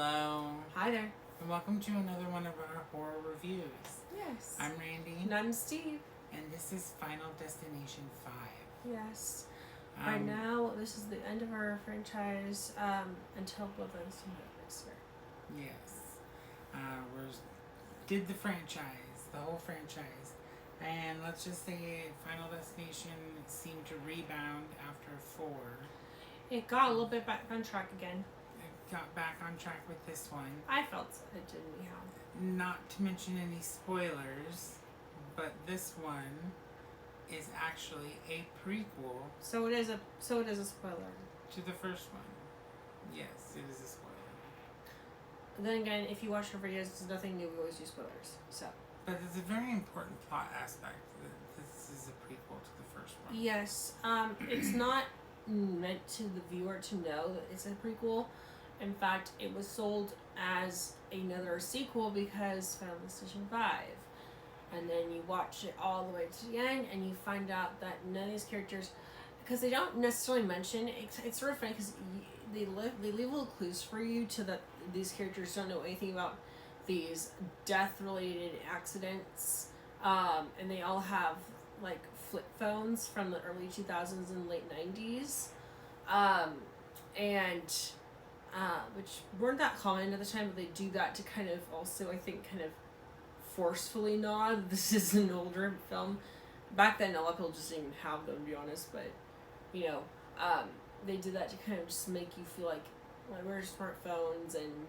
Hello, Hi there. and welcome to another one of our horror reviews. Yes. I'm Randy, And I'm Steve. and this is Final Destination 5. Yes. Right now, this is the end of our franchise until Bloodlines next year. Yes. We did the franchise, the whole franchise. And let's just say Final Destination seemed to rebound after 4. It got a little bit back on track again. It got back on track with this one. I felt it did anyhow. Not to mention any spoilers, but this one is actually a prequel So it is a spoiler. to the first one. Yes, it is a spoiler. Then again, if you watch our videos, it's nothing new. We always do spoilers. So But it's a very important plot aspect that this is a prequel to the first one. yes, it's not meant to the viewer to know that it's a prequel. In fact, it was sold as another sequel because Final Destination 5. And then you watch it all the way to the end and you find out that none of these characters, because they don't necessarily mention, it's sort of funny because they leave little clues for you to that these characters don't know anything about these death-related accidents. And they all have like flip phones from the early 2000s and late 90s. Which weren't that common at the time, but they do that to kind of also, I think, kind of forcefully nod this is an older film. Back then, a lot of people just didn't even have them, to be honest, but, you know, they did that to kind of just make you feel like we're smartphones and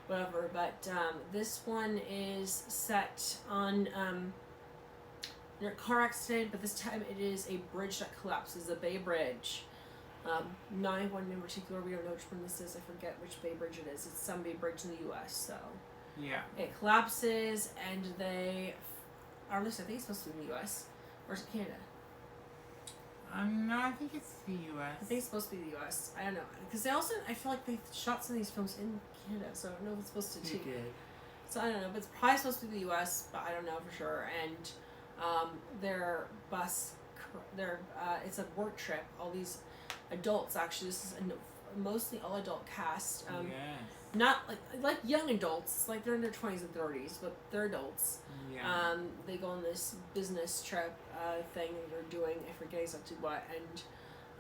whatever, but this one is set on a car accident, but this time it is a bridge that collapses, the Bay Bridge. Not one in particular, we don't know which one this is, I forget which Bay Bridge it is. It's some Bay Bridge in the US, so. Yeah. It collapses, and they, or at least I think it's supposed to be in the US, or is it Canada? No, I think it's the US. I think it's supposed to be the US. I don't know. Because they also, I feel like they shot some of these films in Canada, so I don't know if it's supposed to They did. So I don't know, but it's probably supposed to be the US, but I don't know for sure. And their bus, it's a work trip. All these adults, actually, this is a mostly all adult cast. Yes. Not like young adults, like they're in their 20s and 30s, but they're adults. Yeah. They go on this business trip thing that they're doing. I forget exactly what, and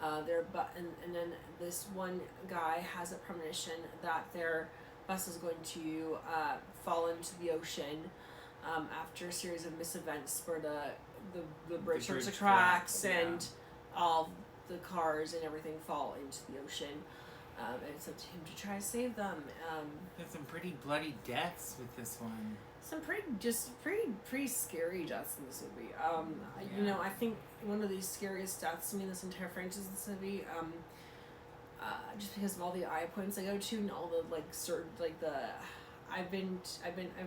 and then this one guy has a premonition that their bus is going to fall into the ocean after a series of misevents where the bridge starts to cracks and all the cars and everything fall into the ocean. And it's up to him to try to save them. There's some pretty bloody deaths with this one. Some pretty scary deaths in this movie. You know, I think one of the scariest deaths to me in this entire franchise in this movie, just because of all the eye appointments I go to and all the I've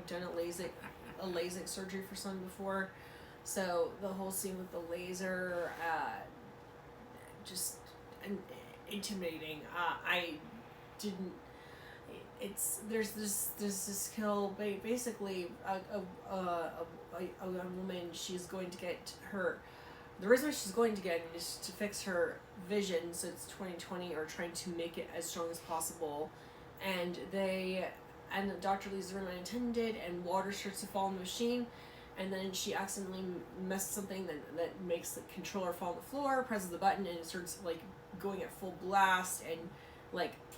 done a LASIK surgery for someone before, so the whole scene with the laser, just intimidating. I didn't. There's this kill. Basically, a young woman. She's going to get her. The reason why she's going to get it is to fix her vision, so it's 20/20, or trying to make it as strong as possible. And Dr. leaves the room unattended, and water starts to fall in the machine. And then she accidentally messes something that makes the controller fall on the floor, presses the button, and it starts going at full blast and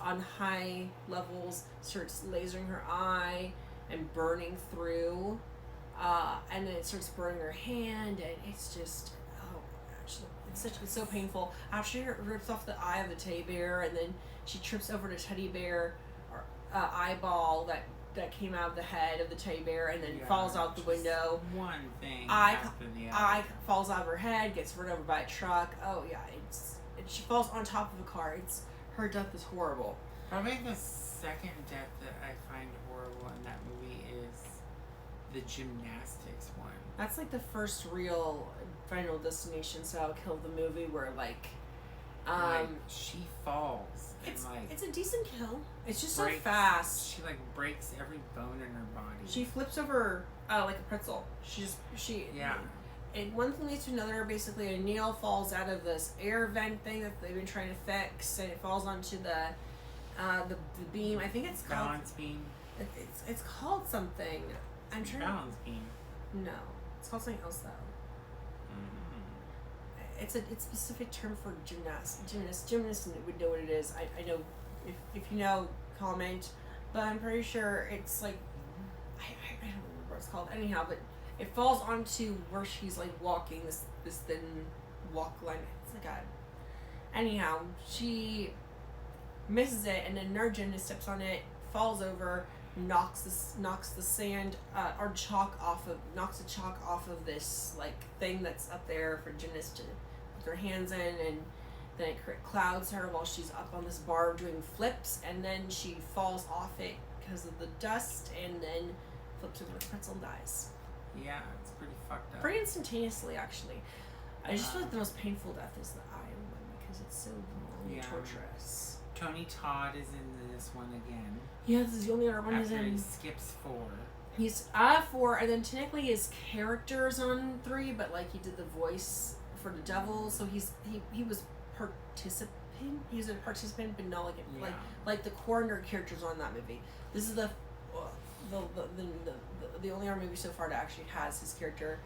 on high levels starts lasering her eye and burning through, and then it starts burning her hand, and it's just, oh gosh, it's so painful. After she rips off the eye of the teddy bear, and then she trips over the teddy bear eyeball that came out of the head of the teddy bear, and then falls out the window. One thing Eye falls out of her head, gets run over by a truck. Oh yeah, she falls on top of a car. Her death is horrible. Probably the second death that I find horrible in that movie is the gymnastics one. That's the first real Final Destination style kill of the movie where she falls. It's a decent kill. It's just breaks, so fast. She breaks every bone in her body. She flips over like a pretzel. And one thing leads to another. Basically, a nail falls out of this air vent thing that they've been trying to fix, and it falls onto the The beam. I think it's called. Balance beam. It's called something. I'm trying. Balance beam. No, it's called something else though. It's a specific term for gymnast would know what it is. I know if you know, comment, but I'm pretty sure it's like I don't remember what it's called anyhow, but it falls onto where she's like walking this thin walk line. It's like a anyhow, she misses it, and then another gymnast steps on it, falls over, knocks the sand or chalk off of this like thing that's up there for gymnasts to put their hands in, and then it clouds her while she's up on this bar doing flips, and then she falls off it because of the dust, and then flips over the pretzel and dies. Yeah, it's pretty fucked up. Pretty instantaneously, actually. I just feel like the most painful death is the eye one because it's so long and torturous. Tony Todd is in this one again. Yeah, this is the only other one he's After in. he skips 4. He's 4, and then technically his character's on 3, but like he did the voice for the devil, so he was participant. He's a participant, but not like the coroner characters on that movie. This is the only horror movie so far that actually has his character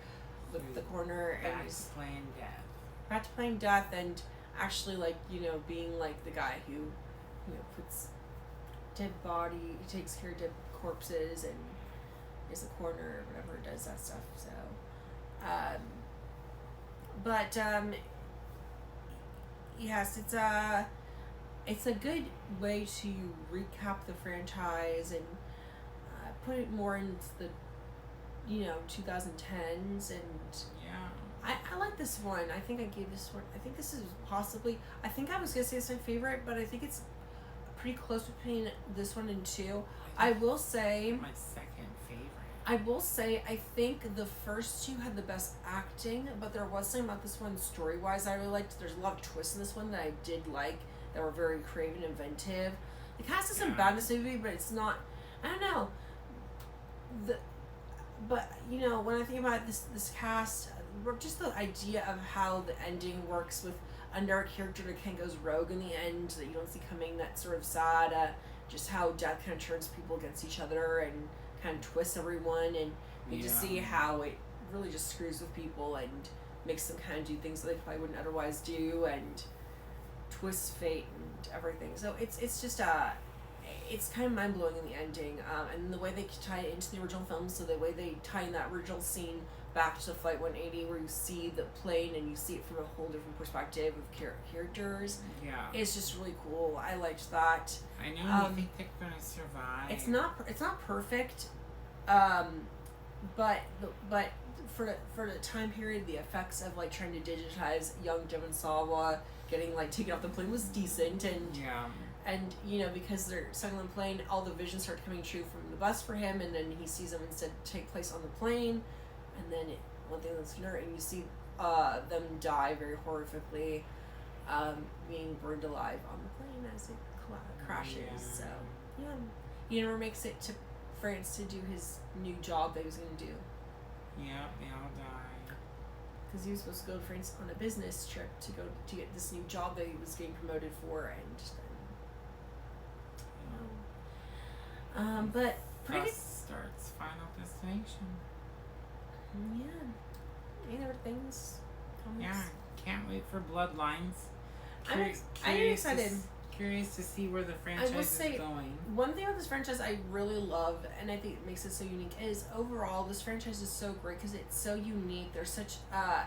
with the coroner and Back to playing death. Back to playing death, and actually like being like the guy who puts dead body, takes care of dead corpses, and is a coroner or whatever, does that stuff. So, yes, it's a good way to recap the franchise and put it more into the 2010s, and I like this one. I think I gave this one. I think this is possibly. I think I was gonna say it's my favorite, but I think it's pretty close between this one and 2. I will say my second favorite. I will say I think the first 2 had the best acting, but there was something about this one story wise I really liked. There's a lot of twists in this one that I did like that were very creative and inventive. The cast isn't bad in this movie, but it's not. I don't know. But when I think about this cast, just the idea of how the ending works with another character that kind of goes rogue in the end that you don't see coming, that's sort of sad. Just how death kind of turns people against each other and kind of twists everyone, and you just see how it really just screws with people and makes them kind of do things that they probably wouldn't otherwise do, and twists fate and everything. So it's just it's kind of mind-blowing in the ending, and the way they tie it into the original film, so the way they tie in that original scene back to Flight 180 where you see the plane and you see it from a whole different perspective of characters. It's just really cool. I liked that. I know you think they're gonna survive. It's not perfect, but for the time period, the effects of like trying to digitize young Devon Sawa getting like taken off the plane was decent, and because they're stuck on the plane, all the visions start coming true from the bus for him, and then he sees them instead take place on the plane, and then one thing that's sooner, and you see them die very horrifically, being burned alive on the plane as it crashes. So he never makes it to France to do his new job that he was going to do. Yeah, they all die. Because he was supposed to go to France on a business trip to get this new job that he was getting promoted for, and then, but pretty good. Starts Final Destination. Any other things? Comments? Yeah, can't wait for Bloodlines. I'm excited. Curious to see where the franchise is going. One thing about this franchise I really love, and I think it makes it so unique, is overall this franchise is so great because it's so unique. There's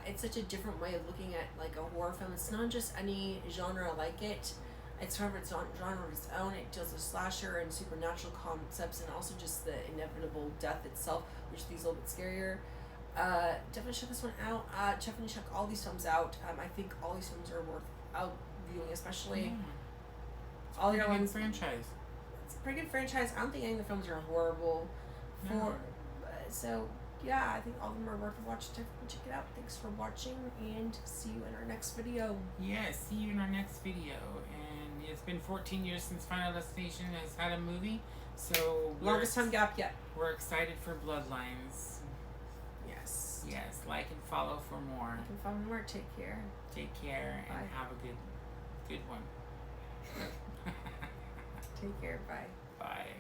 it's such a different way of looking at like a horror film. It's not just any genre like it. It's sort of its own genre of its own. It deals with slasher and supernatural concepts, and also just the inevitable death itself, which is a little bit scarier. Definitely check this one out. Definitely check all these films out. I think all these films are worth out viewing, especially all the other ones. Franchise. It's a pretty good franchise. I don't think any of the films are horrible. So yeah, I think all of them are worth a watch. Definitely check it out. Thanks for watching, and see you in our next video. Yeah, see you in our next video. And it's been 14 years since Final Destination has had a movie, so longest time gap yet. We're excited for Bloodlines. Yes, like and follow for more. Like and follow more. Take care. Take care. Bye. And have a good one. Take care. Bye. Bye.